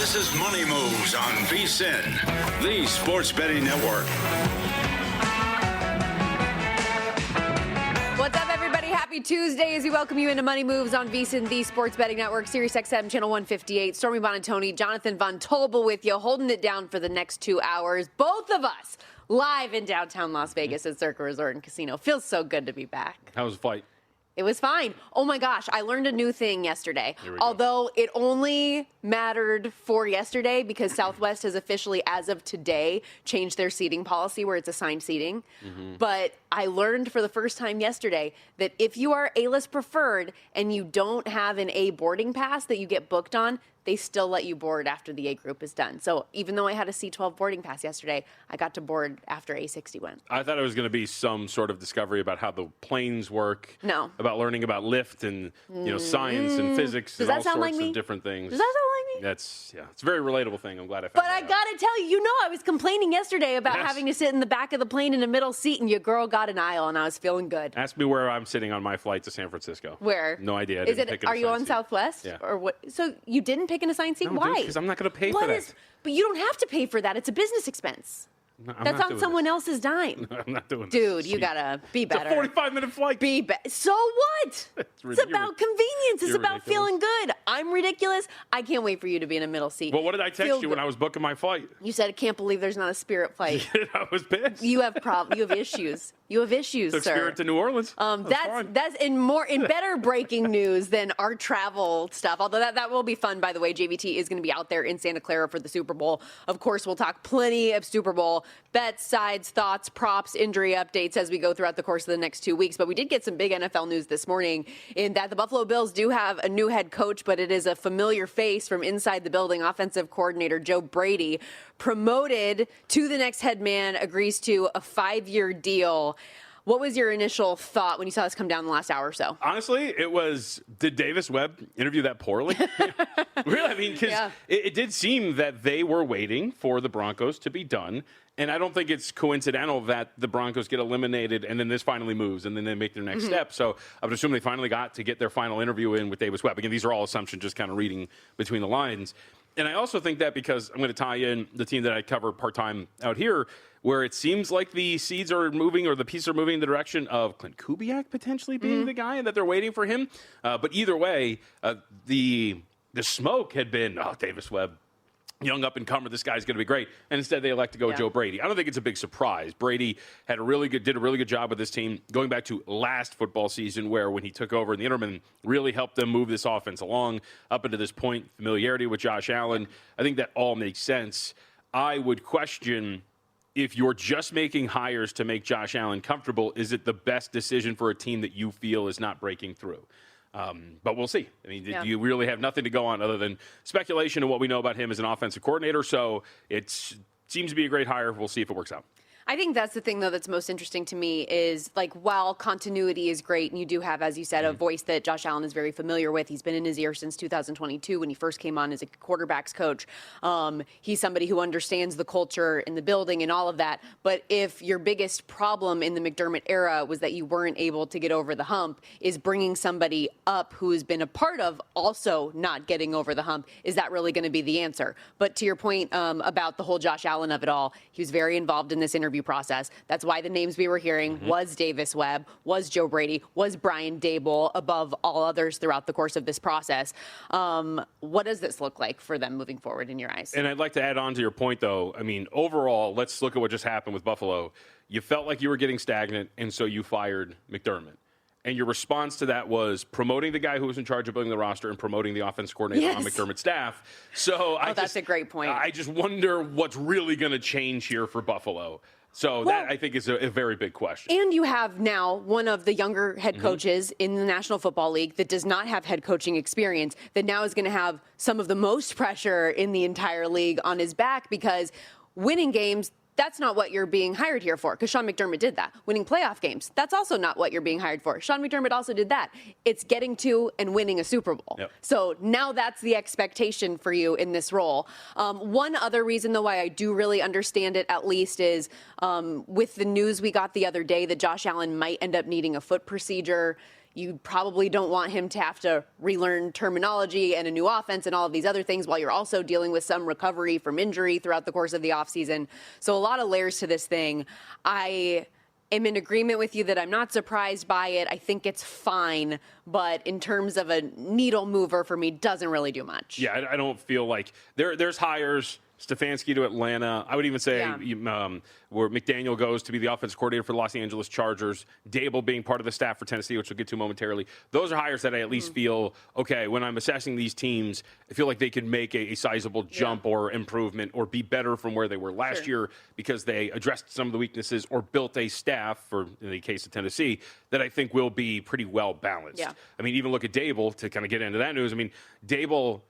This is Money Moves on VSiN, the sports betting network. What's up, everybody? Happy Tuesday as we welcome you into Money Moves on VSiN, the sports betting network, Sirius XM, channel 158. Stormy, Buonantony, Jonathan Von Tobel with you, holding it down for the next 2 hours. Both of us live in downtown Las Vegas at Circa Resort and Casino. Feels so good to be back. How was the flight? It was fine. Oh my gosh, I learned a new thing yesterday. Although it only mattered for yesterday because Southwest has officially, as of today, changed their seating policy where it's assigned seating. But I learned for the first time yesterday that if you are A-list preferred and you don't have an A boarding pass that you get booked on, they still let you board after the A group is done. So even though I had a C12 boarding pass yesterday, I got to board after A60 went. I thought it was going to be some sort of discovery about how the planes work. No. About learning about lift and science and physics and all sorts of different things. Does that sound like me? It's a very relatable thing. I'm glad I found But I gotta tell you, I was complaining yesterday about having to sit in the back of the plane in a middle seat, and your girl got an aisle, and I was feeling good. Ask me where I'm sitting on my flight to San Francisco. Where? No idea. Are you on Southwest? Yeah. Or what? So you didn't pick an assigned seat? No, Why? Because I'm not going to pay for that. But you don't have to pay for that. It's a business expense. No, that's on someone else's dime. I'm not doing this. Dude, you gotta be better. It's a 45-minute flight. So what? It's about convenience. It's about feeling good. I'm ridiculous. I can't wait for you to be in a middle seat. Well, what did I text you when I was booking my flight? You said, I can't believe there's not a Spirit flight. I was pissed. You have issues. You have issues, Took sir. Spirit to New Orleans. That's in better breaking news than our travel stuff. Although that will be fun, by the way. JVT is going to be out there in Santa Clara for the Super Bowl. Of course, we'll talk plenty of Super Bowl bets, sides, thoughts, props, injury updates as we go throughout the course of the next 2 weeks. But we did get some big NFL news this morning in that the Buffalo Bills do have a new head coach, but it is a familiar face from inside the building. Offensive coordinator Joe Brady, promoted to the next head man, agrees to a 5-year deal. What was your initial thought when you saw this come down the last hour or so? Honestly, it was, did Davis Webb interview that poorly? Really? I mean, because it did seem that they were waiting for the Broncos to be done. And I don't think it's coincidental that the Broncos get eliminated and then this finally moves and then they make their next step. So I would assume they finally got to get their final interview in with Davis Webb. Again, these are all assumptions, just kind of reading between the lines. And I also think that because I'm going to tie in the team that I cover part-time out here, where it seems like the seeds are moving or the pieces are moving in the direction of Clint Kubiak potentially being the guy and that they're waiting for him. But either way, the smoke had been, Davis Webb, young up-and-comer, this guy's going to be great. And instead they elect to go Joe Brady. I don't think it's a big surprise. Brady did a really good job with this team going back to last football season where when he took over in the interim and really helped them move this offense along up into this point, familiarity with Josh Allen. I think that all makes sense. I would question if you're just making hires to make Josh Allen comfortable, is it the best decision for a team that you feel is not breaking through? But we'll see. I mean, you really have nothing to go on other than speculation and what we know about him as an offensive coordinator. So it seems to be a great hire. We'll see if it works out. I think that's the thing, though, that's most interesting to me is, like, while continuity is great, and you do have, as you said, a voice that Josh Allen is very familiar with. He's been in his ear since 2022 when he first came on as a quarterbacks coach. He's somebody who understands the culture in the building and all of that. But if your biggest problem in the McDermott era was that you weren't able to get over the hump, is bringing somebody up who has been a part of also not getting over the hump, is that really going to be the answer? But to your point about the whole Josh Allen of it all, he was very involved in this interview process. That's why the names we were hearing was Davis Webb, was Joe Brady, was Brian Daboll, above all others throughout the course of this process. What does this look like for them moving forward in your eyes? And I'd like to add on to your point, though. I mean, overall, let's look at what just happened with Buffalo. You felt like you were getting stagnant, and so you fired McDermott. And your response to that was promoting the guy who was in charge of building the roster and promoting the offense coordinator on McDermott's staff. So that's a great point. I just wonder what's really going to change here for Buffalo. So that, I think, is a very big question. And you have now one of the younger head coaches in the National Football League that does not have head coaching experience, that now is going to have some of the most pressure in the entire league on his back because winning games, that's not what you're being hired here for, because Sean McDermott did that. Winning playoff games, that's also not what you're being hired for. Sean McDermott also did that. It's getting to and winning a Super Bowl. Yep. So now that's the expectation for you in this role. One other reason, though, why I do really understand it, at least, is with the news we got the other day that Josh Allen might end up needing a foot procedure. You probably don't want him to have to relearn terminology and a new offense and all of these other things while you're also dealing with some recovery from injury throughout the course of the offseason. So a lot of layers to this thing. I am in agreement with you that I'm not surprised by it. I think it's fine, but in terms of a needle mover for me, doesn't really do much. Yeah, I don't feel like there's hires. Stefanski to Atlanta. I would even say where McDaniel goes to be the offensive coordinator for the Los Angeles Chargers. Dable being part of the staff for Tennessee, which we'll get to momentarily. Those are hires that I at least feel, okay, when I'm assessing these teams, I feel like they could make a sizable jump or improvement or be better from where they were last year because they addressed some of the weaknesses or built a staff, for in the case of Tennessee, that I think will be pretty well balanced. Yeah. I mean, even look at Dable to kind of get into that news. I mean, Dable,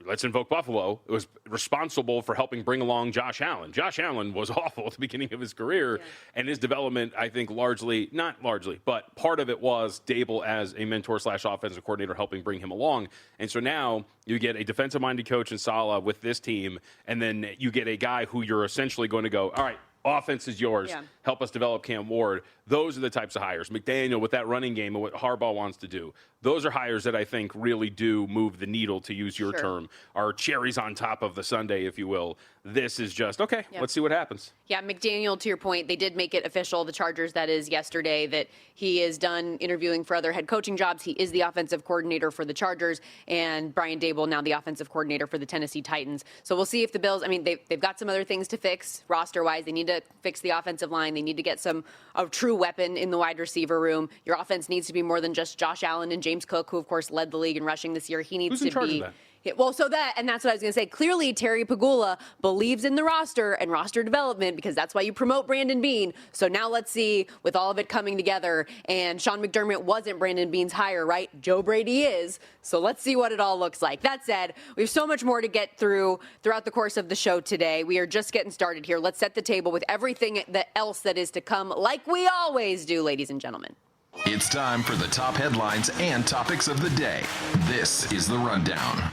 let's invoke Buffalo, it was responsible for helping bring along Josh Allen. Josh Allen was awful at the beginning of his career, and his development, I think, not largely, but part of it was Dable as a mentor/offensive coordinator helping bring him along. And so now you get a defensive-minded coach in Saleh with this team, and then you get a guy who you're essentially going to go, all right, offense is yours. Help us develop Cam Ward. Those are the types of hires. McDaniel with that running game and what Harbaugh wants to do. Those are hires that I think really do move the needle, to use your term, are cherries on top of the sundae, if you will. This is just, okay, let's see what happens. Yeah, McDaniel, to your point, they did make it official, the Chargers, that is yesterday, that he is done interviewing for other head coaching jobs. He is the offensive coordinator for the Chargers, and Brian Dable now the offensive coordinator for the Tennessee Titans. So we'll see if the Bills, I mean, they've got some other things to fix roster-wise. They need to fix the offensive line. They need to get a true weapon in the wide receiver room. Your offense needs to be more than just Josh Allen and James Cook, who, of course, led the league in rushing this year. He needs Who's in to charge be. Of that? Well, that's what I was going to say. Clearly, Terry Pagula believes in the roster and roster development because that's why you promote Brandon Beane. So now let's see, with all of it coming together, and Sean McDermott wasn't Brandon Beane's hire, right? Joe Brady is. So let's see what it all looks like. That said, we have so much more to get through throughout the course of the show today. We are just getting started here. Let's set the table with everything else that is to come, like we always do, ladies and gentlemen. It's time for the top headlines and topics of the day. This is The Rundown.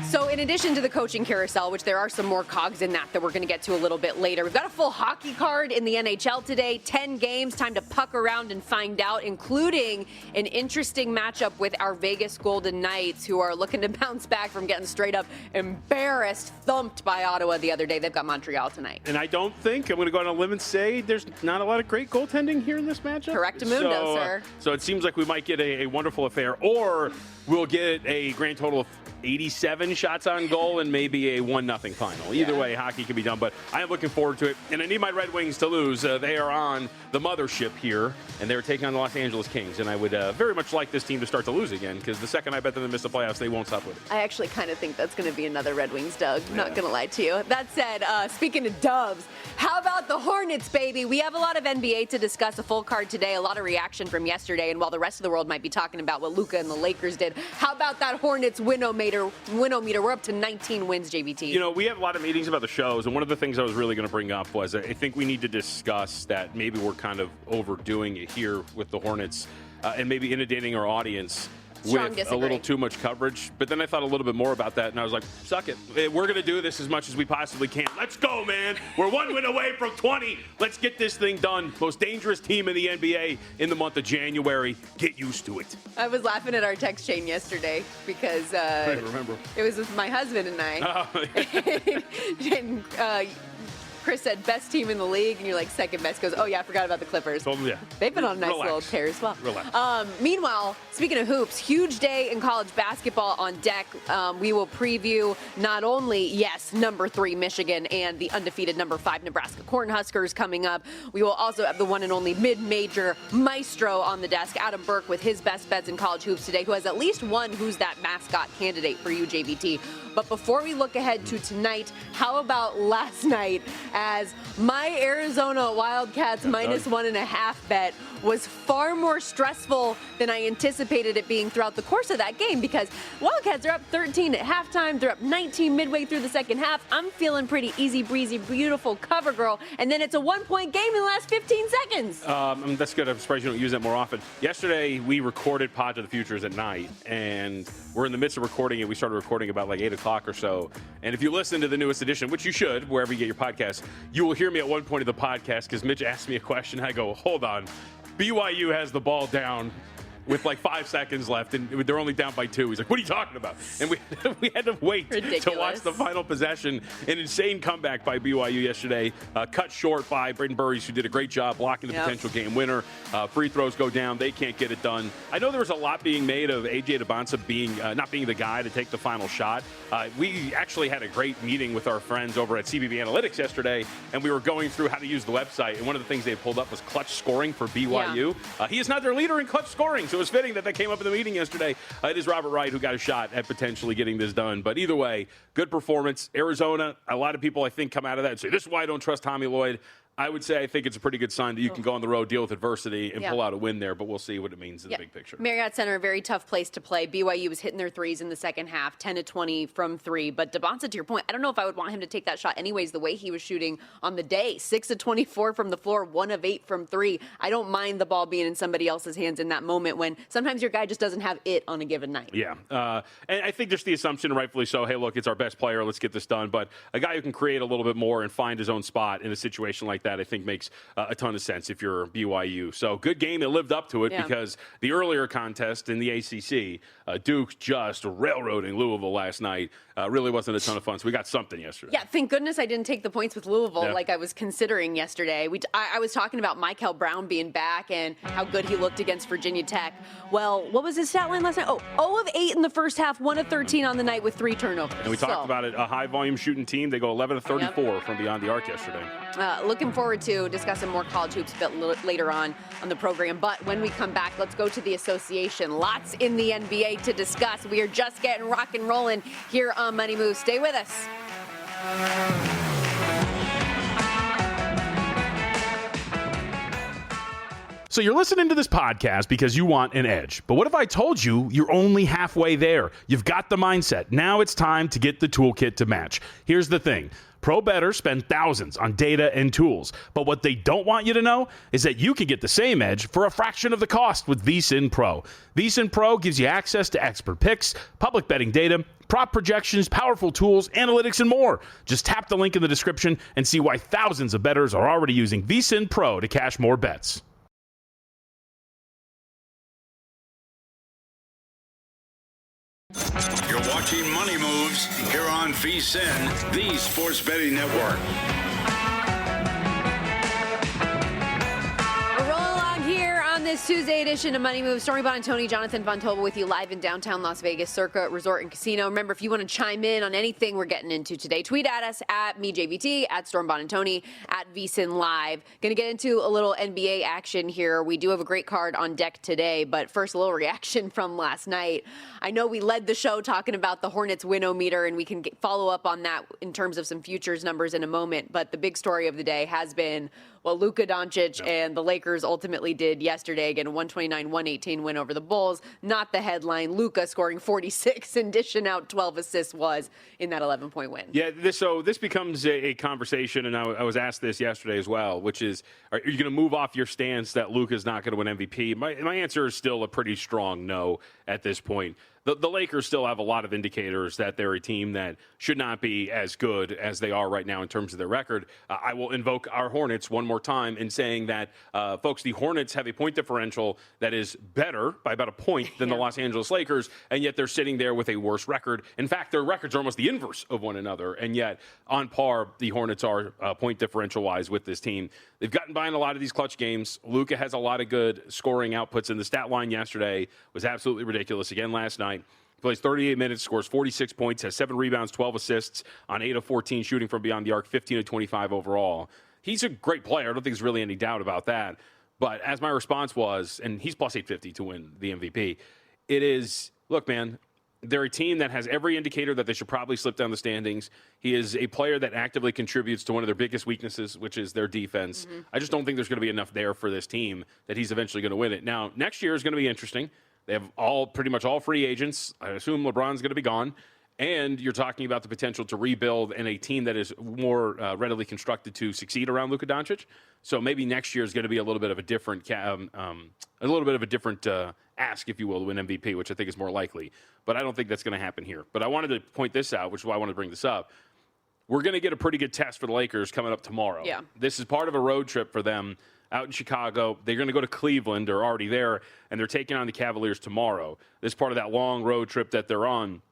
So in addition to the coaching carousel, which there are some more cogs in that we're going to get to a little bit later, we've got a full hockey card in the NHL today. 10 games, time to puck around and find out, including an interesting matchup with our Vegas Golden Knights, who are looking to bounce back from getting straight up embarrassed, thumped by Ottawa the other day. They've got Montreal tonight. And I don't think, I'm going to go on a limb and say, there's not a lot of great goaltending here in this matchup. Correctamundo, sir. So it seems like we might get a wonderful affair, or we'll get a grand total of 87 shots on goal and maybe a 1-0 final. Either way, hockey can be done, but I am looking forward to it. And I need my Red Wings to lose. They are on the mothership here, and they're taking on the Los Angeles Kings. And I would very much like this team to start to lose again, because the second I bet them to miss the playoffs, they won't stop with it. I actually kind of think that's going to be another Red Wings dub. Not going to lie to you. That said, speaking of dubs, how about the Hornets, baby? We have a lot of NBA to discuss, a full card today, a lot of reaction from yesterday. And while the rest of the world might be talking about what Luka and the Lakers did, how about that Hornets winometer? We're up to 19 wins, JVT. You know, we have a lot of meetings about the shows, and one of the things I was really going to bring up was I think we need to discuss that maybe we're kind of overdoing it here with the Hornets and maybe inundating our audience with a little too much coverage. But then I thought a little bit more about that, and I was like, suck it. We're going to do this as much as we possibly can. Let's go, man. We're 1 win away from 20. Let's get this thing done. Most dangerous team in the NBA in the month of January. Get used to it. I was laughing at our text chain yesterday because I remember. It was with my husband and I. Oh, and, Chris said best team in the league, and you're like second best. Goes, oh yeah, I forgot about the Clippers. Yeah. They've been on a nice little tear as well. Relax. Meanwhile, speaking of hoops, huge day in college basketball on deck. We will preview not only, yes, number 3 Michigan and the undefeated number 5 Nebraska Cornhuskers coming up. We will also have the one and only mid-major maestro on the desk, Adam Burke, with his best bets in college hoops today, who has at least one who's that mascot candidate for you, JVT. But before we look ahead to tonight, how about last night, as my Arizona Wildcats minus 1.5 bet was far more stressful than I anticipated it being throughout the course of that game, because Wildcats are up 13 at halftime. They're up 19 midway through the second half. I'm feeling pretty easy breezy, beautiful cover girl. And then it's a 1-point game in the last 15 seconds. That's good. I'm surprised you don't use that more often. Yesterday, we recorded Pod to the Futures at night, and we're in the midst of recording it. We started recording about like 8 o'clock or so. And if you listen to the newest edition, which you should, wherever you get your podcast, you will hear me at one point of the podcast because Mitch asked me a question. I go, hold on. BYU has the ball down with like 5 seconds left, and they're only down by 2. He's like, what are you talking about? And we had to wait to watch the final possession. An insane comeback by BYU yesterday, cut short by Braden Burries, who did a great job blocking the potential game winner. Free throws go down. They can't get it done. I know there was a lot being made of A.J. Debonsa not being the guy to take the final shot. We actually had a great meeting with our friends over at CBB Analytics yesterday, and we were going through how to use the website, and one of the things they pulled up was clutch scoring for BYU. He is not their leader in clutch scoring, so it was fitting that came up in the meeting yesterday. It is Robert Wright who got a shot at potentially getting this done. But either way, good performance. Arizona, a lot of people, I think, come out of that and say, this is why I don't trust Tommy Lloyd. I would say I think it's a pretty good sign that you can go on the road, deal with adversity, and pull out a win there, but we'll see what it means in the big picture. Marriott Center, a very tough place to play. BYU was hitting their threes in the second half, 10 to 20 from 3. But Debonsa, to your point, I don't know if I would want him to take that shot anyways, the way he was shooting on the day. 6 of 24 from the floor, 1 of 8 from 3. I don't mind the ball being in somebody else's hands in that moment when sometimes your guy just doesn't have it on a given night. Yeah, and I think there's the assumption, rightfully so, hey, look, it's our best player, let's get this done. But a guy who can create a little bit more and find his own spot in a situation like that, I think makes a ton of sense if you're BYU. So good game. It lived up to it because the earlier contest in the ACC, Duke just railroading Louisville last night, really wasn't a ton of fun. So we got something yesterday. Yeah, thank goodness I didn't take the points with Louisville like I was considering yesterday. I was talking about Michael Brown being back and how good he looked against Virginia Tech. Well, what was his stat line last night? 0 of 8 in the first half, 1 of 13 on the night with 3 turnovers. And we talked about it, a high-volume shooting team. They go 11 of 34 from beyond the arc yesterday. Looking forward to discussing more college hoops a bit later on the program. But when we come back, let's go to the association. Lots in the NBA to discuss. We are just getting rock and rolling here on Money Moves. Stay with us. So you're listening to this podcast because you want an edge. But what if I told you you're only halfway there? You've got the mindset. Now it's time to get the toolkit to match. Here's the thing. Pro bettors spend thousands on data and tools. But what they don't want you to know is that you can get the same edge for a fraction of the cost with VSiN Pro. VSiN Pro gives you access to expert picks, public betting data, prop projections, powerful tools, analytics, and more. Just tap the link in the description and see why thousands of bettors are already using VSiN Pro to cash more bets. You're watching Money Moves here on VSiN, the sports betting network. We're rolling along here on this Tuesday edition of Money Moves. Stormy Buonantony, Jonathan Von Tobel with you live in downtown Las Vegas, Circa Resort and Casino. Remember, if you want to chime in on anything we're getting into today, tweet at us at MeJVT, at Storm Buonantony, at VSiN Live. Going to get into a little NBA action here. We do have a great card on deck today, but first, a little reaction from last night. I know we led the show talking about the Hornets win-o-meter, and we can follow up on that in terms of some futures numbers in a moment, but the big story of the day has been what Luka Doncic and the Lakers ultimately did yesterday. Again, a 129-118 win over the Bulls. Not the headline. Luka scoring 46 and dishing out 12 assists was in that 11-point win. Yeah, this becomes a conversation, and I was asked this yesterday as well, which is, are you going to move off your stance that Luka's not going to win MVP? My answer is still a pretty strong no at this point. The Lakers still have a lot of indicators that they're a team that should not be as good as they are right now in terms of their record. I will invoke our Hornets one more time in saying that, folks, the Hornets have a point differential that is better by about a point than the Los Angeles Lakers, and yet they're sitting there with a worse record. In fact, their records are almost the inverse of one another, and yet on par, the Hornets are point differential-wise with this team. They've gotten by in a lot of these clutch games. Luka has a lot of good scoring outputs, and the stat line yesterday was absolutely ridiculous again last night. He plays 38 minutes, scores 46 points, has 7 rebounds, 12 assists on 8 of 14 shooting from beyond the arc, 15 of 25 overall. He's a great player. I don't think there's really any doubt about that. But as my response was, and he's plus 850 to win the MVP, it is, look, man, they're a team that has every indicator that they should probably slip down the standings. He is a player that actively contributes to one of their biggest weaknesses, which is their defense. I just don't think there's going to be enough there for this team that he's eventually going to win it. Now, next year is going to be interesting. They have pretty much all free agents. I assume LeBron's going to be gone. And you're talking about the potential to rebuild in a team that is more readily constructed to succeed around Luka Doncic. So maybe next year is going to be a little bit of a different, ask, if you will, to win MVP, which I think is more likely. But I don't think that's going to happen here. But I wanted to point this out, which is why I wanted to bring this up. We're going to get a pretty good test for the Lakers coming up tomorrow. Yeah. This is part of a road trip for them out in Chicago. They're going to go to Cleveland. They're already there, and they're taking on the Cavaliers tomorrow. This is part of that long road trip that they're on.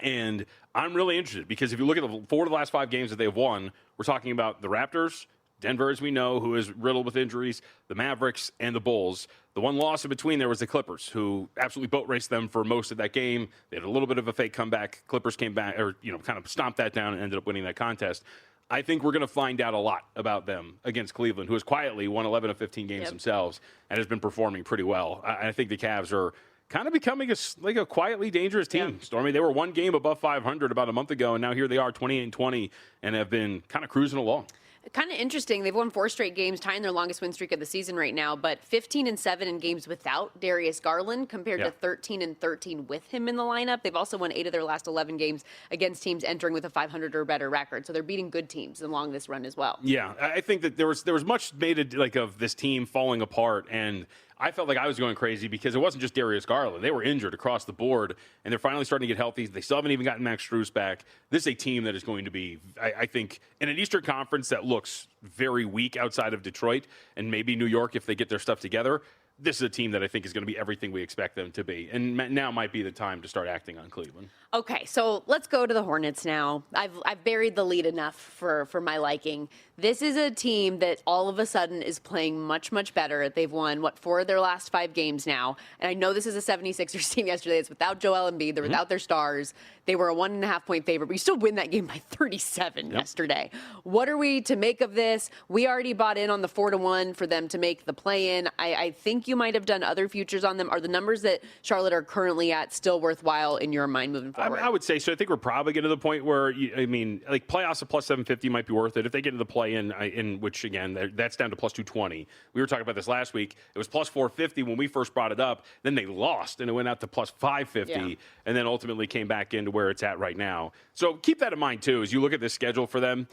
And I'm really interested because if you look at the 4 of the last 5 games that they've won, we're talking about the Raptors, Denver, as we know, who is riddled with injuries, the Mavericks, and the Bulls. The one loss in between there was the Clippers, who absolutely boat raced them for most of that game. They had a little bit of a fake comeback. Clippers came back, or kind of stomped that down and ended up winning that contest. I think we're going to find out a lot about them against Cleveland, who has quietly won 11 of 15 games themselves and has been performing pretty well. I think the Cavs are kind of becoming a quietly dangerous team. Yeah. Stormy, they were 1 game above 500 about a month ago, and now here they are 28-20 and have been kind of cruising along. Kind of interesting. They've won 4 straight games, tying their longest win streak of the season right now, but 15-7 in games without Darius Garland compared to 13-13 with him in the lineup. They've also won 8 of their last 11 games against teams entering with a 500 or better record. So they're beating good teams along this run as well. Yeah, I think that there was much made of this team falling apart, and I felt like I was going crazy because it wasn't just Darius Garland. They were injured across the board, and they're finally starting to get healthy. They still haven't even gotten Max Strus back. This is a team that is going to be, I think, in an Eastern Conference that looks very weak outside of Detroit and maybe New York if they get their stuff together. This is a team that I think is going to be everything we expect them to be. And now might be the time to start acting on Cleveland. Okay, so let's go to the Hornets now. I've buried the lead enough for my liking. This is a team that all of a sudden is playing much, much better. They've won, 4 of their last 5 games now. And I know this is a 76ers team yesterday. It's without Joel Embiid. They're without their stars. They were a 1.5-point favorite, but you still win that game by 37 yesterday. What are we to make of this? We already bought in on the 4-1 for them to make the play-in. I think you might have done other futures on them. Are the numbers that Charlotte are currently at still worthwhile in your mind moving forward? I would say so. I think we're probably getting to the point where, playoffs at plus 750 might be worth it. If they get into the play-in, in which, again, that's down to plus 220. We were talking about this last week. It was plus 450 when we first brought it up. Then they lost, and it went out to plus 550, and then ultimately came back into where it's at right now. So keep that in mind, too, as you look at this schedule for them.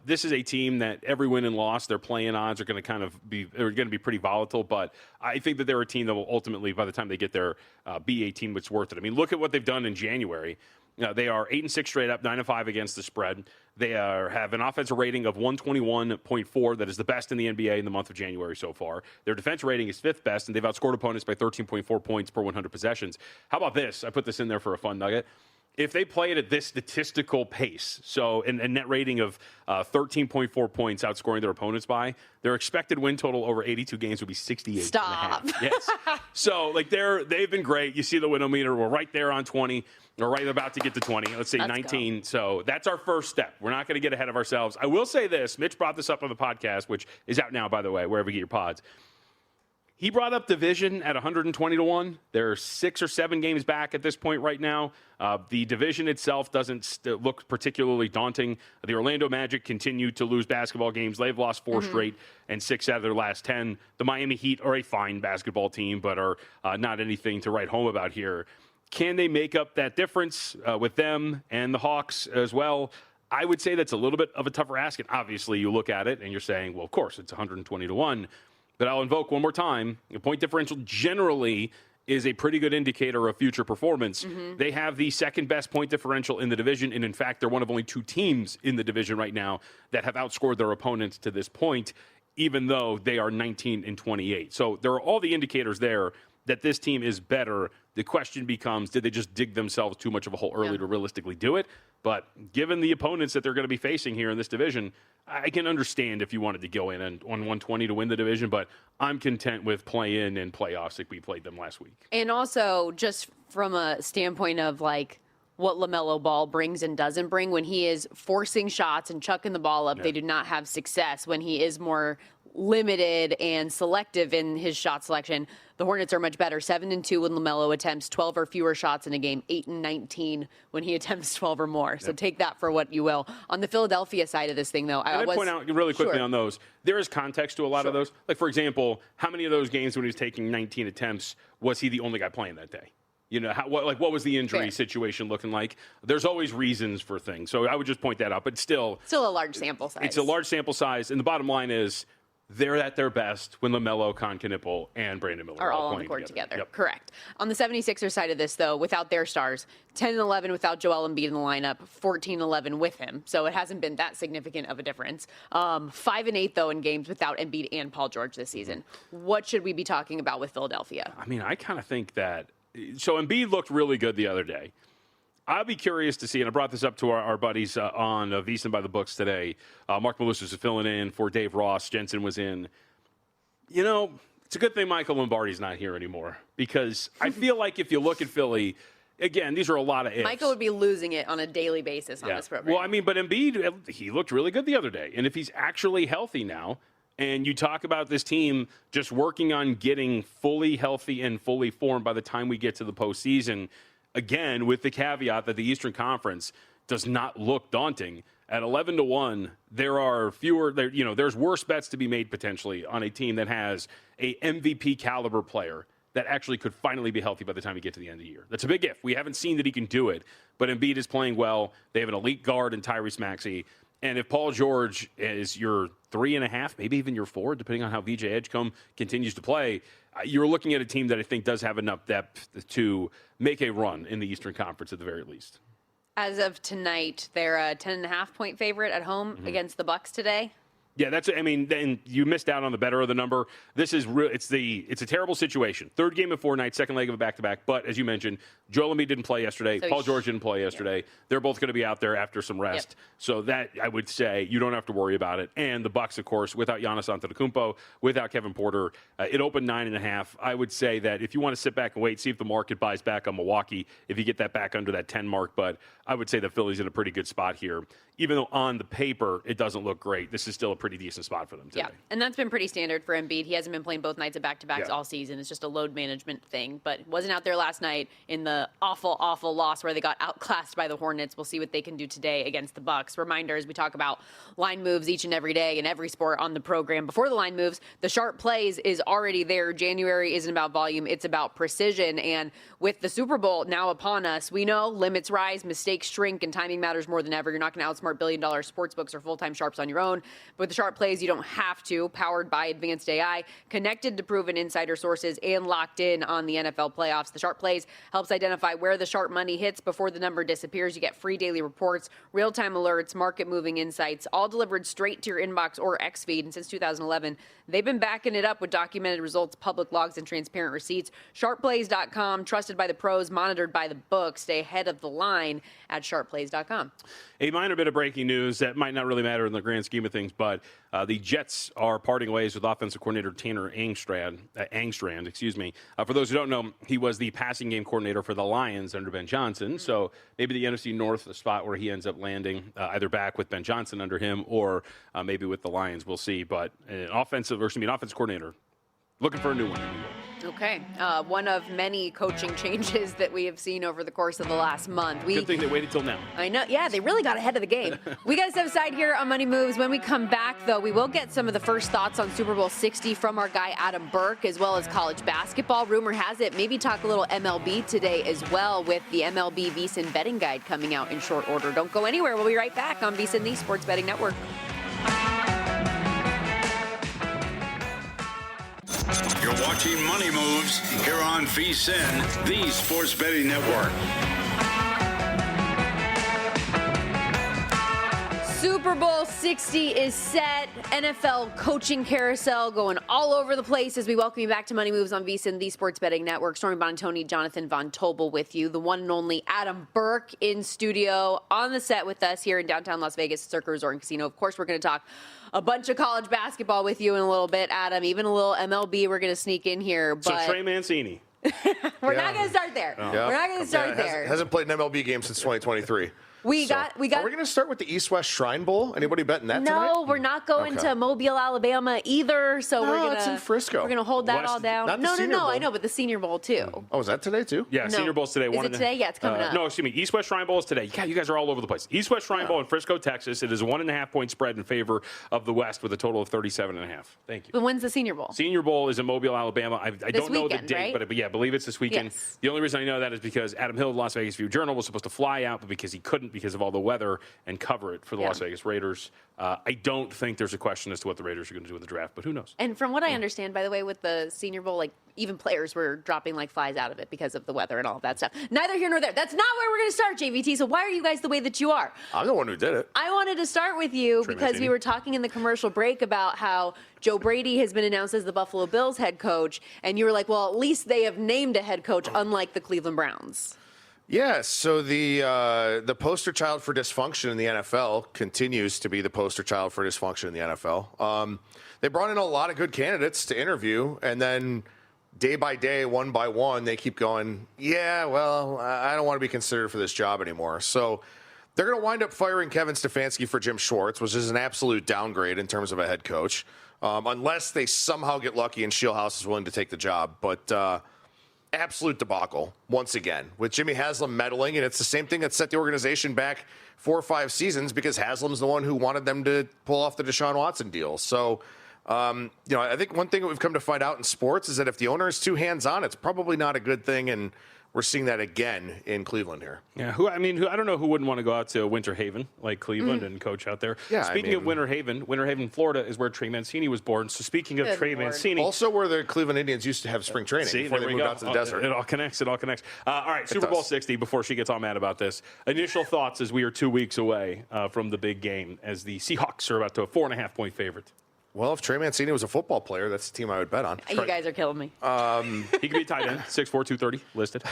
This is a team that every win and loss, their play-in odds are going to be pretty volatile. But I think that they're a team that will ultimately, by the time they get there, be a team that's worth it. I mean, look at what they've done in January. They are 8-6 straight up, 9-5 against the spread. They have an offensive rating of 121.4. That is the best in the NBA in the month of January so far. Their defense rating is 5th best, and they've outscored opponents by 13.4 points per 100 possessions. How about this? I put this in there for a fun nugget. If they play it at this statistical pace, so a net rating of 13.4 points outscoring their opponents by, their expected win total over 82 games would be 68. Stop. Yes. So, they've been great. You see the win-o-meter. We're right there on 20. We're right about to get to 20. Let's say 19. Go. So that's our first step. We're not going to get ahead of ourselves. I will say this. Mitch brought this up on the podcast, which is out now, by the way, wherever you get your pods. He brought up division at 120-1. They're 6 or 7 games back at this point right now. The division itself doesn't look particularly daunting. The Orlando Magic continue to lose basketball games. They've lost 4 straight and 6 out of their last 10. The Miami Heat are a fine basketball team, but are not anything to write home about here. Can they make up that difference with them and the Hawks as well? I would say that's a little bit of a tougher ask. And obviously, you look at it and you're saying, well, of course, it's 120-1. But I'll invoke one more time. The point differential generally is a pretty good indicator of future performance. They have the second best point differential in the division, and in fact, they're one of only 2 teams in the division right now that have outscored their opponents to this point, even though they are 19-28. So there are all the indicators there that this team is better. The question becomes, did they just dig themselves too much of a hole early to realistically do it? But given the opponents that they're going to be facing here in this division, I can understand if you wanted to go in on 120 to win the division, but I'm content with play-in and playoffs like we played them last week. And also, just from a standpoint of what LaMelo Ball brings and doesn't bring, when he is forcing shots and chucking the ball up, they do not have success. When he is more limited and selective in his shot selection, the Hornets are much better. 7-2 when LaMelo attempts 12 or fewer shots in a game. 8-19 when he attempts 12 or more. So take that for what you will. On the Philadelphia side of this thing, though, I point out really quickly on those, there is context to a lot of those. Like, for example, how many of those games when he was taking 19 attempts was he the only guy playing that day? What was the injury situation looking like? There's always reasons for things. So I would just point that out. But still a large sample size. It's a large sample size. And the bottom line is, they're at their best when LaMelo, Knipple, and Brandon Miller are all on the court together. Yep. Correct. On the 76ers side of this, though, without their stars, 10-11 without Joel Embiid in the lineup, 14-11 with him. So it hasn't been that significant of a difference. 5-8, though, in games without Embiid and Paul George this season. What should we be talking about with Philadelphia? I mean, I kind of think that – so Embiid looked really good the other day. I'll be curious to see, and I brought this up to our buddies on VSiN by the Books today. Mark Malusis is filling in for Dave Ross. Jensen was in. You know, it's a good thing Michael Lombardi's not here anymore because I feel like if you look at Philly, again, these are a lot of ifs. Michael would be losing it on a daily basis on this program. Well, I mean, but Embiid, he looked really good the other day. And if he's actually healthy now, and you talk about this team just working on getting fully healthy and fully formed by the time we get to the postseason, again, with the caveat that the Eastern Conference does not look daunting. At 11-1, there are fewer. There's worse bets to be made potentially on a team that has a MVP caliber player that actually could finally be healthy by the time we get to the end of the year. That's a big if. We haven't seen that he can do it, but Embiid is playing well. They have an elite guard in Tyrese Maxey. And if Paul George is your 3.5, maybe even your 4, depending on how VJ Edgecombe continues to play, you're looking at a team that I think does have enough depth to make a run in the Eastern Conference at the very least. As of tonight, they're a 10.5-point favorite at home against the Bucks today. Yeah, and you missed out on the better of the number. This is real. It's a terrible situation. Third game of 4 nights, second leg of a back-to-back. But as you mentioned, Joel Embiid didn't play yesterday. So Paul George didn't play yesterday. Yep. They're both going to be out there after some rest. Yep. So that, I would say, you don't have to worry about it. And the Bucks, of course, without Giannis Antetokounmpo, without Kevin Porter, it opened 9.5. I would say that if you want to sit back and wait, see if the market buys back on Milwaukee, if you get that back under that 10 mark. But I would say the Philly's in a pretty good spot here. Even though on the paper it doesn't look great, this is still a pretty decent spot for them today. Yeah, and that's been pretty standard for Embiid. He hasn't been playing both nights of back-to-backs all season. It's just a load management thing. But wasn't out there last night in the awful, awful loss where they got outclassed by the Hornets. We'll see what they can do today against the Bucks. Reminder, as we talk about line moves each and every day in every sport on the program. Before the line moves, the sharp plays is already there. January isn't about volume. It's about precision. And with the Super Bowl now upon us, we know limits rise, mistakes shrink, and timing matters more than ever. You're not going to outsmart billion-dollar sports books or full-time sharps on your own. But with the sharp plays, you don't have to. Powered by advanced AI, connected to proven insider sources, and locked in on the NFL playoffs. The sharp plays helps identify where the sharp money hits before the number disappears. You get free daily reports, real-time alerts, market-moving insights, all delivered straight to your inbox or X-Feed. And since 2011, they've been backing it up with documented results, public logs, and transparent receipts. Sharpplays.com, trusted by the pros, monitored by the books. Stay ahead of the line at sharpplays.com. A minor bit of breaking news that might not really matter in the grand scheme of things, but the Jets are parting ways with offensive coordinator Tanner Angstrand. For those who don't know, he was the passing game coordinator for the Lions under Ben Johnson. So maybe the NFC North, the spot where he ends up landing, either back with Ben Johnson under him or maybe with the Lions. We'll see. But an offensive coordinator looking for a new one. Okay. One of many coaching changes that we have seen over the course of the last month. Good thing they waited till now. I know. Yeah, they really got ahead of the game. We got to step aside here on Money Moves. When we come back, though, we will get some of the first thoughts on Super Bowl 60 from our guy Adam Burke, as well as college basketball. Rumor has it, maybe talk a little MLB today as well, with the MLB VSiN betting guide coming out in short order. Don't go anywhere. We'll be right back on VSiN, the Sports Betting Network. You're watching Money Moves here on VSiN, the Sports Betting Network. Super Bowl 60 is set. NFL coaching carousel going all over the place as we welcome you back to Money Moves on VSiN, the Sports Betting Network. Stormy Buonantony, Jonathan Von Tobel with you. The one and only Adam Burke in studio on the set with us here in downtown Las Vegas, Circa Resort and Casino. Of course, we're going to talk a bunch of college basketball with you in a little bit, Adam. Even a little MLB we're going to sneak in here. But So Trey Mancini. we're not going to start there. Yeah. We're not going to start there. Hasn't played an MLB game since 2023. We got. Are we going to start with the East-West Shrine Bowl? Anybody betting that tonight? No, we're not going to Mobile, Alabama either. So we're gonna. It's in Frisco. We're gonna hold that all down. Not the Senior Bowl. I know, but the Senior Bowl too. Oh, is that today too? Yeah, No. Senior Bowl's today. Is it today? Yeah, it's coming up. No, excuse me. East-West Shrine Bowl is today. Yeah, you guys are all over the place. East-West Shrine Bowl in Frisco, Texas. It is a 1.5-point spread in favor of the West with a total of 37.5. Thank you. But when's the Senior Bowl? Senior Bowl is in Mobile, Alabama. I don't know the weekend, date, right? but yeah, I believe it's this weekend. Yes. The only reason I know that is because Adam Hill of the Las Vegas View Journal was supposed to fly out, but because he couldn't because of all the weather and cover it for the Las Vegas Raiders. I don't think there's a question as to what the Raiders are going to do with the draft, but who knows? And from what I understand, by the way, with the Senior Bowl, like even players were dropping like flies out of it because of the weather and all of that stuff. Neither here nor there. That's not where we're going to start, JVT. So why are you guys the way that you are? I'm the one who did it. I wanted to start with you because we were talking in the commercial break about how Joe Brady has been announced as the Buffalo Bills head coach, and you were like, well, at least they have named a head coach, unlike the Cleveland Browns. Yeah, so the poster child for dysfunction in the NFL continues to be the poster child for dysfunction in the NFL. They brought in a lot of good candidates to interview, and then day by day, one by one, they keep going, yeah, well, I don't want to be considered for this job anymore. So they're going to wind up firing Kevin Stefanski for Jim Schwartz, which is an absolute downgrade in terms of a head coach, unless they somehow get lucky and Shieldhouse is willing to take the job. But absolute debacle once again with Jimmy Haslam meddling, and it's the same thing that set the organization back 4 or 5 seasons because Haslam's the one who wanted them to pull off the Deshaun Watson deal. So, I think one thing that we've come to find out in sports is that if the owner is too hands-on, it's probably not a good thing, and we're seeing that again in Cleveland here. Yeah, I don't know who wouldn't want to go out to Winter Haven, like Cleveland, and coach out there. Yeah, speaking of Winter Haven, Florida is where Trey Mancini was born. So speaking of Trey Mancini. Also where the Cleveland Indians used to have spring training before they moved out to the desert. It all connects. All right, Super Bowl 60, before she gets all mad about this. Initial thoughts as we are 2 weeks away from the big game, as the Seahawks are about to a 4.5-point favorite. Well, if Trey Mancini was a football player, that's the team I would bet on. You guys are killing me. He could be tight end, 6'4", 230, listed.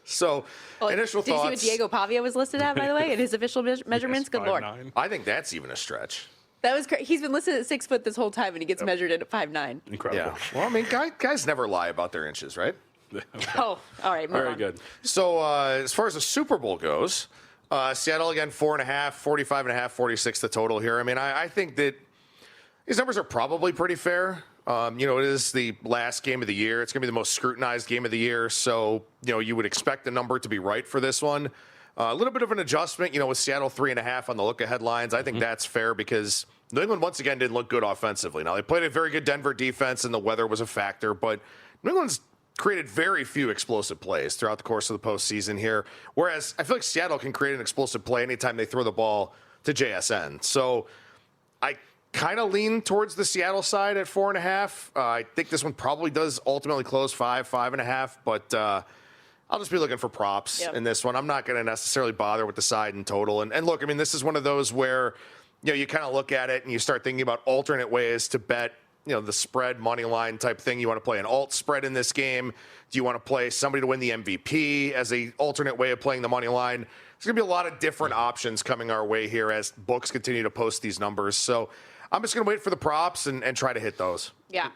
So, initial thoughts. Did you see what Diego Pavia was listed at, by the way, in his official measurements? Good Lord. 5'9". I think that's even a stretch. That was crazy. He's been listed at 6 foot this whole time, and he gets measured at 5'9". Incredible. Yeah. Well, I mean, guys never lie about their inches, right? Okay. Oh, all right. Very good. So, as far as the Super Bowl goes, Seattle, again, 4.5, 45.5, 46 the total here. I mean, I think that these numbers are probably pretty fair. It is the last game of the year. It's going to be the most scrutinized game of the year. So, you would expect the number to be right for this one. A little bit of an adjustment, with Seattle 3.5 on the look-ahead lines. I think that's fair because New England, once again, didn't look good offensively. Now, they played a very good Denver defense, and the weather was a factor. But New England's created very few explosive plays throughout the course of the postseason here. Whereas I feel like Seattle can create an explosive play anytime they throw the ball to JSN. So I kind of lean towards the Seattle side at 4.5. I think this one probably does ultimately close 5.5, but I'll just be looking for props in this one. I'm not going to necessarily bother with the side and total. And look, I mean, this is one of those where, you kind of look at it and you start thinking about alternate ways to bet, the spread money line type thing. You want to play an alt spread in this game. Do you want to play somebody to win the MVP as a alternate way of playing the money line? There's going to be a lot of different options coming our way here as books continue to post these numbers. So I'm just going to wait for the props and try to hit those. Yeah.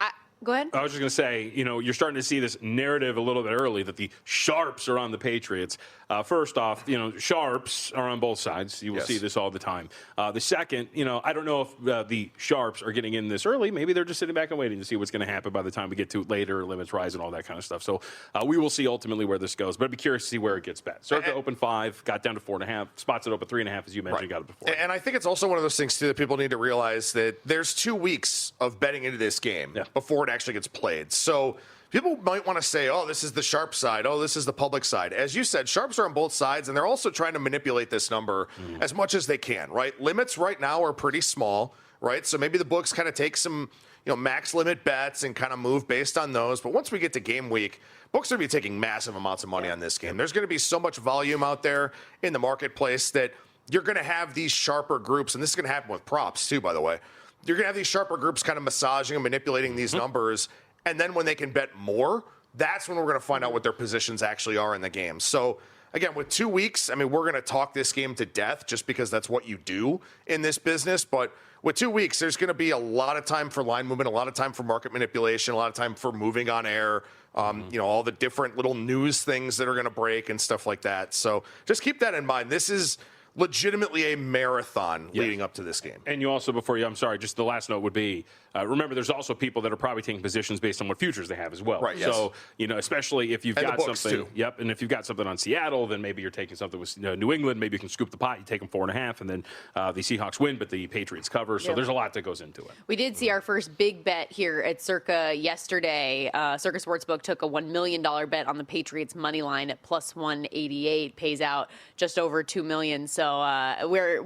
Go ahead. I was just going to say, you're starting to see this narrative a little bit early that the sharps are on the Patriots. First off, sharps are on both sides. You will see this all the time. The second, I don't know if the sharps are getting in this early. Maybe they're just sitting back and waiting to see what's going to happen by the time we get to it later, limits rise and all that kind of stuff. So we will see ultimately where this goes. But I'd be curious to see where it gets bet. Circa open 5, got down to 4.5. Spots at open 3.5, as you mentioned, got it before. And I think it's also one of those things, too, that people need to realize that there's 2 weeks of betting into this game before it actually gets played. So people might want to say, oh, this is the sharp side. Oh, this is the public side. As you said, sharps are on both sides, and they're also trying to manipulate this number as much as they can, right? Limits right now are pretty small, right? So maybe the books kind of take some, max limit bets and kind of move based on those. But once we get to game week, books are going to be taking massive amounts of money on this game. There's going to be so much volume out there in the marketplace that you're going to have these sharper groups, and this is going to happen with props too, by the way. You're going to have these sharper groups kind of massaging and manipulating these numbers. And then when they can bet more, that's when we're going to find out what their positions actually are in the game. So, again, with 2 weeks, I mean, we're going to talk this game to death just because that's what you do in this business. But with 2 weeks, there's going to be a lot of time for line movement, a lot of time for market manipulation, a lot of time for moving on air, all the different little news things that are going to break and stuff like that. So just keep that in mind. This is legitimately a marathon leading up to this game. And you also, just the last note would be, remember, there's also people that are probably taking positions based on what futures they have as well. Right, so, especially if you've got something. Too. Yep, and if you've got something on Seattle, then maybe you're taking something with New England. Maybe you can scoop the pot. You take them 4.5, and then the Seahawks win, but the Patriots cover. So there's a lot that goes into it. We did see our first big bet here at Circa yesterday. Circa Sportsbook took a $1 million bet on the Patriots money line at plus 188. Pays out just over $2 million. So So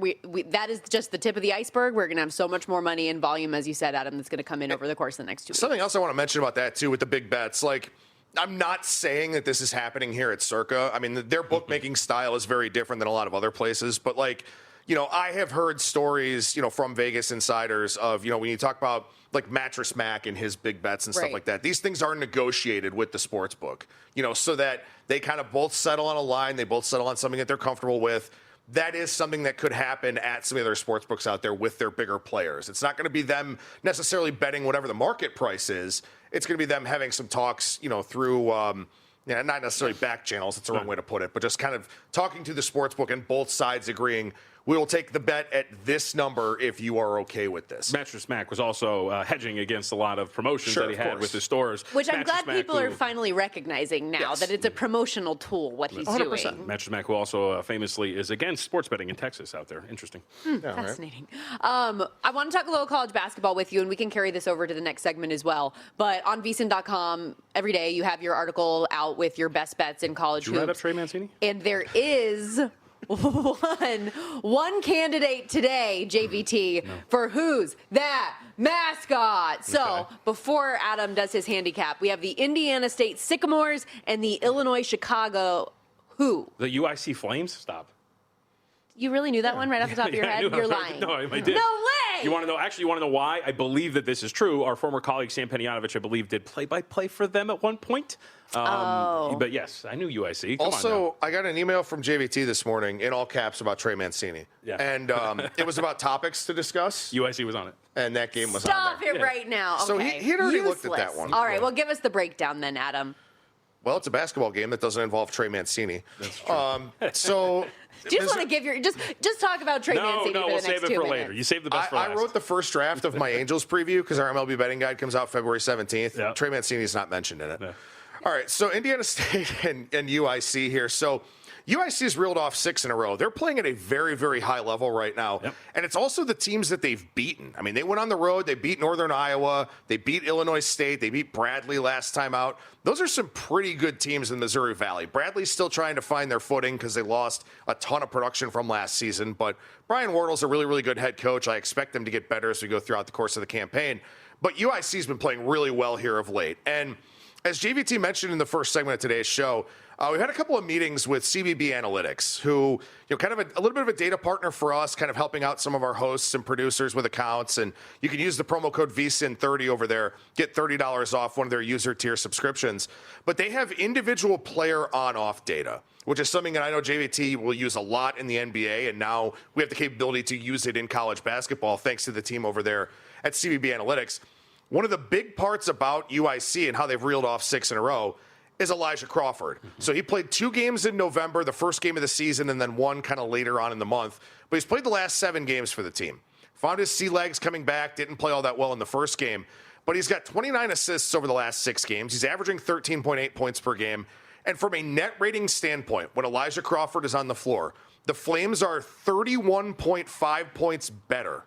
that is just the tip of the iceberg. We're going to have so much more money and volume, as you said, Adam, that's going to come in over the course of the next 2 weeks. Something else I want to mention about that, too, with the big bets. Like, I'm not saying that this is happening here at Circa. I mean, their bookmaking style is very different than a lot of other places. But, like, I have heard stories, from Vegas insiders of, when you talk about, like, Mattress Mac and his big bets and stuff like that. These things are negotiated with the sports book, so that they kind of both settle on a line. They both settle on something that they're comfortable with. That is something that could happen at some of their sports books out there with their bigger players. It's not going to be them necessarily betting whatever the market price is. It's going to be them having some talks, through, not necessarily back channels. It's the wrong way to put it, but just kind of talking to the sports book and both sides agreeing, we will take the bet at this number if you are okay with this. Mattress Mac was also hedging against a lot of promotions that he had with his stores. Which I'm glad people are finally recognizing now that it's a promotional tool, what he's 100%. doing. Mattress Mac, who also famously is against sports betting in Texas out there. Interesting. Fascinating. Right. I want to talk a little college basketball with you, and we can carry this over to the next segment as well. But on VSiN.com, every day you have your article out with your best bets in college hoops. Did you write up Trey Mancini? And there is one candidate today, JVT, for who's that mascot. So before Adam does his handicap, we have the Indiana State Sycamores and the Illinois Chicago who? The UIC Flames? Stop. You really knew that one right off the top of your head? You're lying. No, I did. No way! You want to know? Actually, you want to know why? I believe that this is true. Our former colleague Sam Penianovich, I believe, did play-by-play for them at one point. But yes, I knew UIC. Come also, I got an email from JVT this morning in all caps about Trey Mancini. Yeah. And it was about topics to discuss. UIC was on it. And that game was Stop on there. it right now. Okay. So he'd already looked at that one. All right, well, give us the breakdown then, Adam. Well, it's a basketball game that doesn't involve Trey Mancini. That's true. So... Do you just want to give your just talk about Trey Mancini for the next 2 minutes? No, we'll save it for later. You save the best for last. I wrote the first draft of my Angels preview because our MLB betting guide comes out February 17th. Yep. Trey Mancini is not mentioned in it. Yeah. All right, so Indiana State and UIC here. So UIC's reeled off 6 in a row. They're playing at a very, very high level right now. Yep. And it's also the teams that they've beaten. I mean, they went on the road. They beat Northern Iowa. They beat Illinois State. They beat Bradley last time out. Those are some pretty good teams in the Missouri Valley. Bradley's still trying to find their footing because they lost a ton of production from last season. But Brian Wardle's a really, really good head coach. I expect them to get better as we go throughout the course of the campaign. But UIC's been playing really well here of late. And as JVT mentioned in the first segment of today's show, we've had a couple of meetings with CBB Analytics, who, kind of a little bit of a data partner for us, kind of helping out some of our hosts and producers with accounts. And you can use the promo code VSiN30 over there, get $30 off one of their user tier subscriptions. But they have individual player on-off data, which is something that I know JVT will use a lot in the NBA. And now we have the capability to use it in college basketball, thanks to the team over there at CBB Analytics. One of the big parts about UIC and how they've reeled off 6 in a row is Elijah Crawford. So he played 2 games in November, the first game of the season, and then 1 kind of later on in the month. But he's played the last 7 games for the team. Found his sea legs coming back, didn't play all that well in the first game. But he's got 29 assists over the last 6 games. He's averaging 13.8 points per game. And from a net rating standpoint, when Elijah Crawford is on the floor, the Flames are 31.5 points better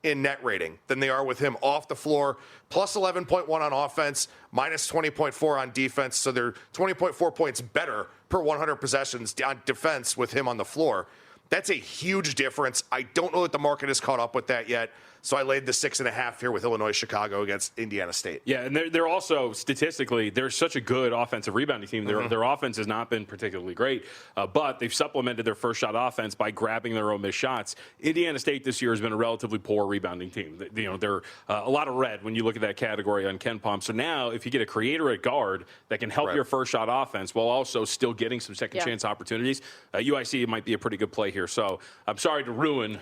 in net rating than they are with him off the floor, plus 11.1 on offense, minus 20.4 on defense. So they're 20.4 points better per 100 possessions on defense with him on the floor. That's a huge difference. I don't know that the market has caught up with that yet. So I laid the 6.5 here with Illinois Chicago against Indiana State. Yeah, and they're also, statistically, they're such a good offensive rebounding team. Their offense has not been particularly great, but they've supplemented their first shot offense by grabbing their own missed shots. Indiana State this year has been a relatively poor rebounding team. They're a lot of red when you look at that category on Ken Palm. So now if you get a creator at guard that can help your first shot offense while also still getting some second chance opportunities, UIC might be a pretty good play here. So I'm sorry to ruin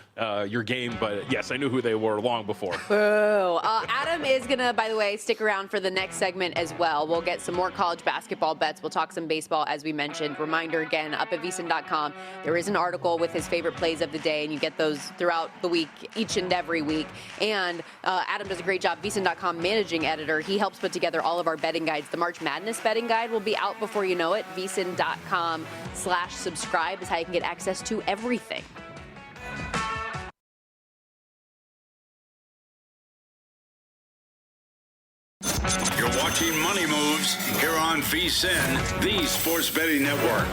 your game, but yes, I knew who they were long before. Boo. Adam is going to, by the way, stick around for the next segment as well. We'll get some more college basketball bets. We'll talk some baseball, as we mentioned. Reminder again, up at VSiN.com, there is an article with his favorite plays of the day, and you get those throughout the week, each and every week. And Adam does a great job, VSiN.com managing editor. He helps put together all of our betting guides. The March Madness betting guide will be out before you know it. VSiN.com/subscribe is how you can get access to everything. You're watching Money Moves here on VSiN, the sports betting network.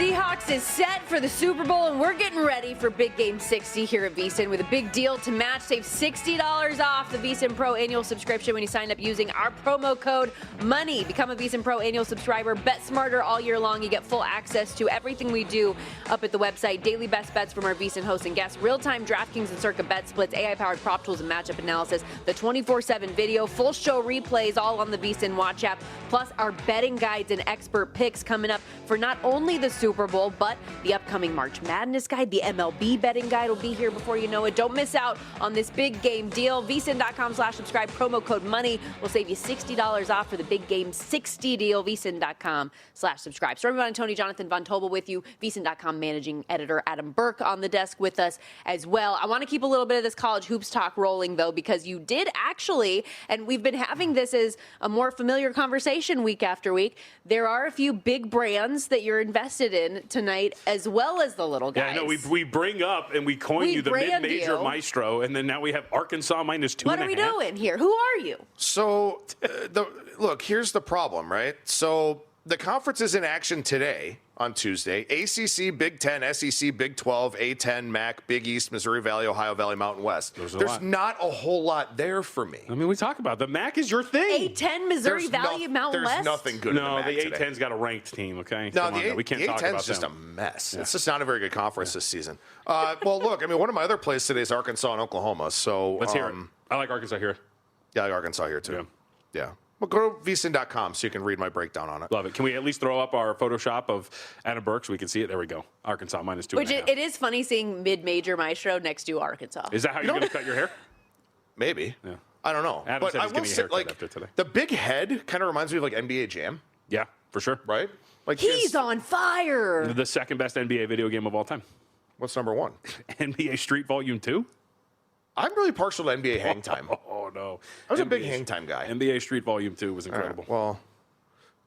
Seahawks is set for the Super Bowl, and we're getting ready for Big Game 60 here at VSiN with a big deal to match. Save $60 off the VSiN Pro annual subscription when you sign up using our promo code MONEY. Become a VSiN Pro annual subscriber. Bet smarter all year long. You get full access to everything we do up at the website. Daily best bets from our VSiN hosts and guests. Real-time DraftKings and Circa bet splits. AI-powered prop tools and matchup analysis. The 24/7 video. Full show replays all on the VSiN Watch app. Plus our betting guides and expert picks coming up for not only the Super Bowl, but the upcoming March Madness guide. The MLB betting guide will be here before you know it. Don't miss out on this big game deal. VSiN.com/subscribe. Promo code MONEY will save you $60 off for the Big Game 60 deal. VSiN.com/subscribe. Stormy, Buonantony, Jonathan Von Tobel with you. VSiN.com managing editor Adam Burke on the desk with us as well. I want to keep a little bit of this college hoops talk rolling, though, because you did actually, and we've been having this as a more familiar conversation week after week. There are a few big brands that you're invested in tonight, as well as the little guys. Yeah, I know. We bring up and we coin you the mid-major maestro, and then now we have Arkansas -2.5. What are we doing here? Who are you? So, look, here's the problem, right? So the conference is in action today on Tuesday. ACC, Big 10, SEC, Big 12, A10, MAC, Big East, Missouri Valley, Ohio Valley, Mountain West. There's not a whole lot there for me. I mean, we talk about the MAC is your thing. A10, Missouri Valley, Mountain West? There's nothing good in the MAC the A10's got a ranked team, okay? No, we can't talk about A10's just them. a mess. Yeah. It's just not a very good conference this season. Well, look, I mean, one of my other plays today is Arkansas and Oklahoma. So let's hear it. I like Arkansas here. Yeah, I like Arkansas here, too. Yeah. Well, go to VSiN.com so you can read my breakdown on it. Love it. Can we at least throw up our Photoshop of Adam Burke so we can see it? There we go. Arkansas -2.5. Which it is funny seeing mid-major maestro next to Arkansas. Is that how you're going to cut your hair? Maybe. Yeah. I don't know. Adam said he's getting a haircut after today. The big head kind of reminds me of like NBA Jam. Yeah, for sure. Right? Like he's on fire. The second best NBA video game of all time. What's number one? NBA Street Volume 2? I'm really partial to NBA Hang Time. Oh, no. I was a big Hang Time guy. NBA Street Volume 2 was incredible. Well,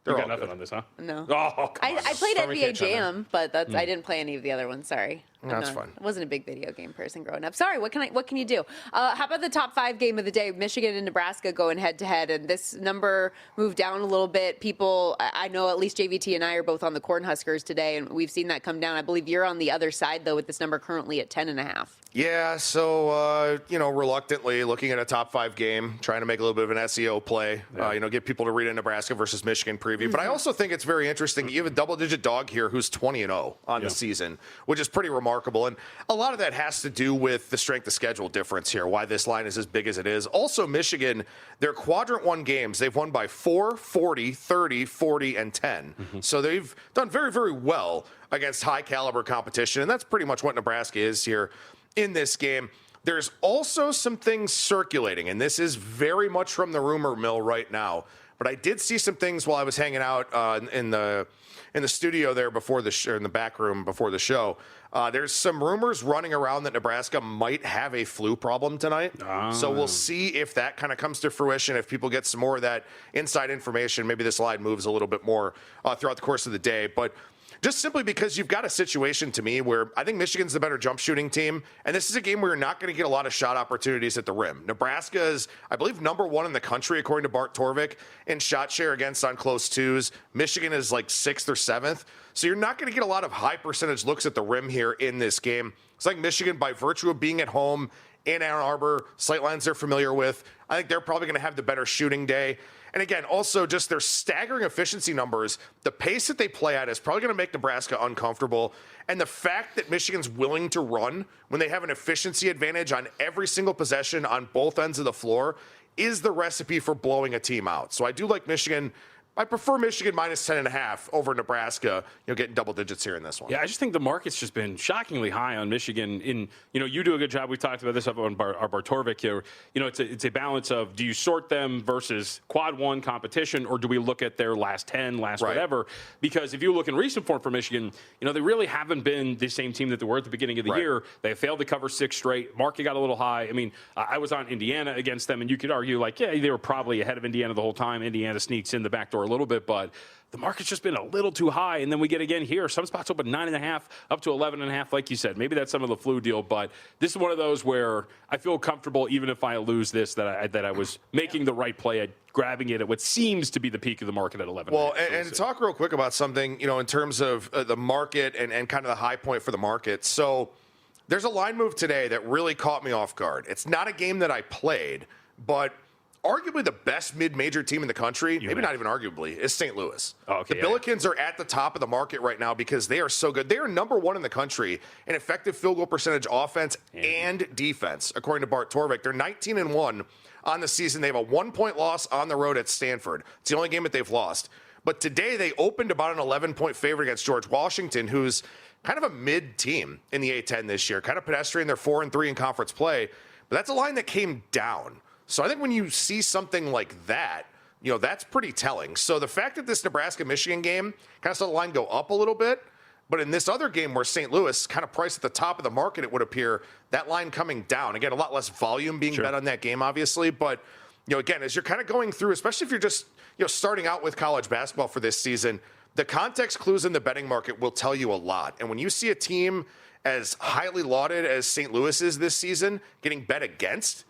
you got nothing on this, huh? No. Oh, come on. I played NBA Jam, but I didn't play any of the other ones. Sorry. That's fine. I wasn't a big video game person growing up. Sorry. What can you do? How about the top 5 game of the day? Michigan and Nebraska going head to head, and this number moved down a little bit. People, I know at least JVT and I are both on the Cornhuskers today, and we've seen that come down. I believe you're on the other side though, with this number currently at 10.5. Yeah, so, reluctantly looking at a top 5 game, trying to make a little bit of an SEO play, get people to read a Nebraska versus Michigan preview. Mm-hmm. But I also think it's very interesting. You have a double-digit dog here who's 20-0 on the season, which is pretty remarkable. And a lot of that has to do with the strength of schedule difference here, why this line is as big as it is. Also, Michigan, their quadrant 1 games, they've won by 4, 40, 30, 40, and 10. Mm-hmm. So they've done very, very well against high-caliber competition, and that's pretty much what Nebraska is here in this game. There's also some things circulating, and this is very much from the rumor mill right now. But I did see some things while I was hanging out in the studio there before the show, in the back room before the show. There's some rumors running around that Nebraska might have a flu problem tonight. So we'll see if that kind of comes to fruition. If people get some more of that inside information, maybe this line moves a little bit more throughout the course of the day. But just simply because you've got a situation to me where I think Michigan's the better jump shooting team, and this is a game where you're not going to get a lot of shot opportunities at the rim. Nebraska is, I believe, number 1 in the country, according to Bart Torvik, in shot share against on close twos. Michigan is like 6th or 7th. So you're not going to get a lot of high percentage looks at the rim here in this game. It's like Michigan, by virtue of being at home in Ann Arbor, sight lines they're familiar with, I think they're probably going to have the better shooting day. And again, also just their staggering efficiency numbers, the pace that they play at is probably going to make Nebraska uncomfortable. And the fact that Michigan's willing to run when they have an efficiency advantage on every single possession on both ends of the floor is the recipe for blowing a team out. So I do like Michigan. I prefer Michigan minus 10.5 over Nebraska, getting double digits here in this one. Yeah, I just think the market's just been shockingly high on Michigan. You do a good job. We talked about this up on our Bartorvik here. It's a balance of, do you sort them versus quad 1 competition, or do we look at their last 10, whatever? Because if you look in recent form for Michigan, they really haven't been the same team that they were at the beginning of the year. They failed to cover 6 straight. Market got a little high. I mean, I was on Indiana against them, and you could argue, they were probably ahead of Indiana the whole time. Indiana sneaks in the backdoor a little bit, but the market's just been a little too high. And then we get again here. Some spots open 9.5 up to 11.5, like you said. Maybe that's some of the flu deal, but this is one of those where I feel comfortable, even if I lose this, that I was making the right play at grabbing it at what seems to be the peak of the market at 11. Well, and talk real quick about something, in terms of the market and kind of the high point for the market. So there's a line move today that really caught me off guard. It's not a game that I played, but arguably the best mid-major team in the country, maybe not even arguably, is St. Louis. Oh, okay, the Billikens are at the top of the market right now because they are so good. They are number one in the country in effective field goal percentage offense and defense, according to Bart Torvik. They're 19-1 on the season. They have a 1-point loss on the road at Stanford. It's the only game that they've lost. But today they opened about an 11-point favorite against George Washington, who's kind of a mid-team in the A-10 this year, kind of pedestrian. They're 4-3 in conference play. But that's a line that came down. So I think when you see something like that, that's pretty telling. So the fact that this Nebraska-Michigan game kind of saw the line go up a little bit, but in this other game where St. Louis kind of priced at the top of the market, it would appear, that line coming down. Again, a lot less volume being bet on that game, obviously. But, again, as you're kind of going through, especially if you're just, starting out with college basketball for this season, the context clues in the betting market will tell you a lot. And when you see a team as highly lauded as St. Louis is this season getting bet against,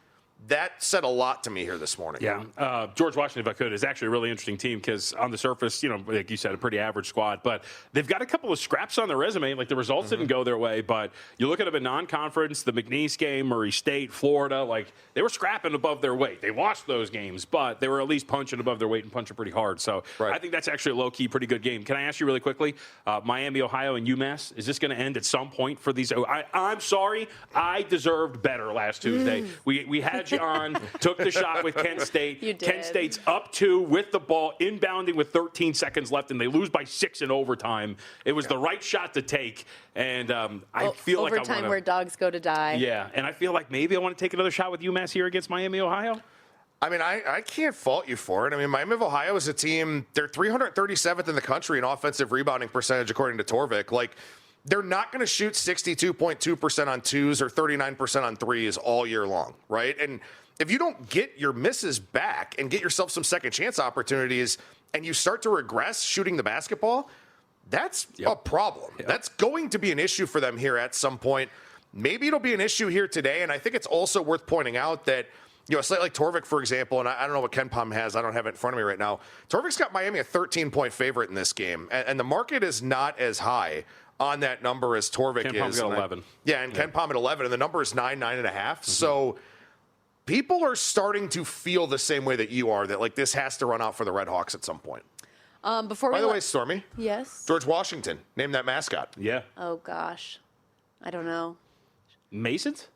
that said a lot to me here this morning. Yeah. George Washington, if I could, is actually a really interesting team because on the surface, like you said, a pretty average squad. But they've got a couple of scraps on their resume. Like the results didn't go their way, but you look at them in non-conference, the McNeese game, Murray State, Florida, like they were scrapping above their weight. They lost those games, but they were at least punching above their weight and punching pretty hard. So I think that's actually a low-key pretty good game. Can I ask you really quickly, Miami, Ohio, and UMass, is this going to end at some point for these? I'm sorry. I deserved better last Tuesday. We had you on, took the shot with Kent State. You did. Kent State's up 2 with the ball, inbounding with 13 seconds left, and they lose by 6 in overtime. It was the right shot to take, and I feel like I want overtime where dogs go to die. Yeah, and I feel like maybe I want to take another shot with UMass here against Miami, Ohio. I mean, I can't fault you for it. I mean, Miami of Ohio is a team, they're 337th in the country in offensive rebounding percentage, according to Torvik. Like, they're not going to shoot 62.2% on twos or 39% on threes all year long, right? And if you don't get your misses back and get yourself some second chance opportunities and you start to regress shooting the basketball, that's a problem. That's going to be an issue for them here at some point. Maybe it'll be an issue here today. And I think it's also worth pointing out that, a slate like Torvik, for example, and I don't know what Ken Pom has. I don't have it in front of me right now. Torvik's got Miami a 13-point favorite in this game. And the market is not as high on that number as Torvik Ken is. Pom's got 11. Ken Pom at 11, and the number is 9.5. So people are starting to feel the same way that you are, that like this has to run out for the Red Hawks at some point. By the way, Stormy. Yes. George Washington, name that mascot. Yeah. Oh gosh, I don't know. Masons?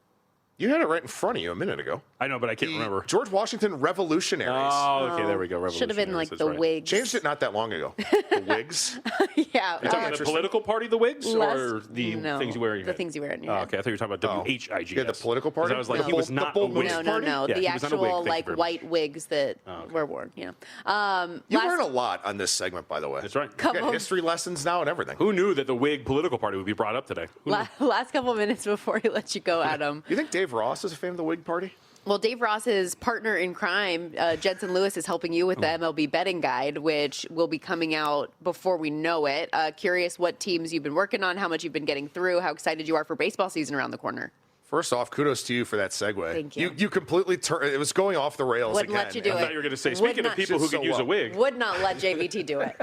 You had it right in front of you a minute ago. I know, but I can't remember. George Washington Revolutionaries. Oh, okay, there we go. Should have been like the Whigs. Changed it not that long ago. The Whigs. Yeah. You're talking about the political party, the Wigs, or the no, things you wear in your the head? things you wear in your head. Okay, I thought you were talking about WHIGS. Yeah, the political party? I was like, No. he was not a Whig. No. Yeah, The he was not a Whig. actual Thank you like very much. white wigs that were worn. You learn a lot on this segment, by the way. That's right. You got history lessons now and everything. Who knew that the Whig political party would be brought up today? Last couple minutes before he lets you go, Adam. You think Dave Ross is a fan of the Whig Party? Well, Dave Ross's partner in crime, Jensen Lewis, is helping you with the MLB betting guide, which will be coming out before we know it. Curious what teams you've been working on, how much you've been getting through, how excited you are for baseball season around the corner. First off, kudos to you for that segue. Thank you. You completely turned. It was going off the rails Wouldn't again. let you do I it. thought you were going to say, speaking of people who So could use a wig. Would not let JVT do it.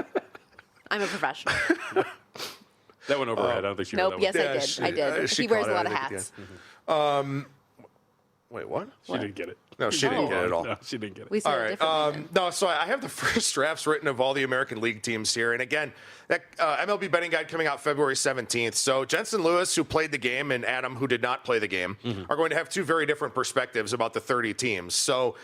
I'm a professional. That went over her head. I don't think she Nope. heard Yes, that one. I did. she He wears caught a lot it, of I think, hats. Wait, what? She didn't get it. No, she didn't get it at all. No, she didn't get it. We said All it right. differently. No, so I have the first drafts written of all the American League teams here. And again, that MLB betting guide coming out February 17th. So Jensen Lewis, who played the game, and Adam, who did not play the game, are going to have two very different perspectives about the 30 teams. So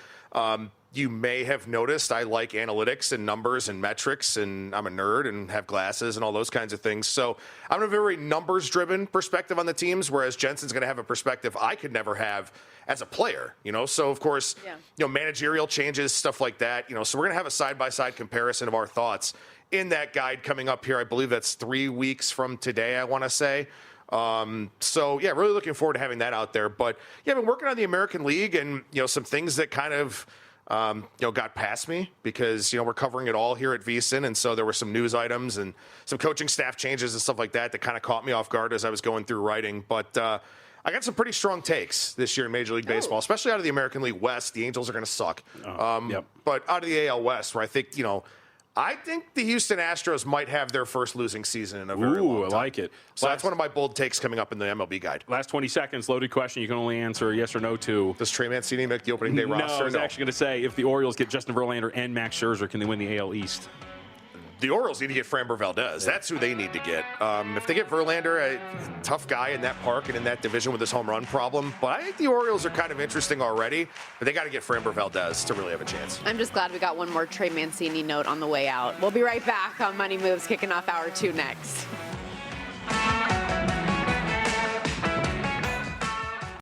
you may have noticed I like analytics and numbers and metrics, and I'm a nerd and have glasses and all those kinds of things. So I'm a very numbers-driven perspective on the teams, whereas Jensen's going to have a perspective I could never have as a player, So, of course, managerial changes, stuff like that, So we're going to have a side-by-side comparison of our thoughts in that guide coming up here. I believe that's 3 weeks from today, I want to say. So, really looking forward to having that out there. But, I've been working on the American League and, some things that kind of got past me because, we're covering it all here at VSiN. And so there were some news items and some coaching staff changes and stuff like that kind of caught me off guard as I was going through writing. But I got some pretty strong takes this year in Major League Baseball, especially out of the American League West. The Angels are going to suck. But out of the AL West, where I think, I think the Houston Astros might have their first losing season in a very long time. I like it. So that's one of my bold takes coming up in the MLB guide. Last 20 seconds, loaded question. You can only answer yes or no to. Does Trey Mancini make the opening day roster? No, I was actually going to say, if the Orioles get Justin Verlander and Max Scherzer, can they win the AL East? The Orioles need to get Framber Valdez. That's who they need to get. If they get Verlander, a tough guy in that park and in that division with his home run problem. But I think the Orioles are kind of interesting already. But they got to get Framber Valdez to really have a chance. I'm just glad we got one more Trey Mancini note on the way out. We'll be right back on Money Moves, kicking off hour 2 next.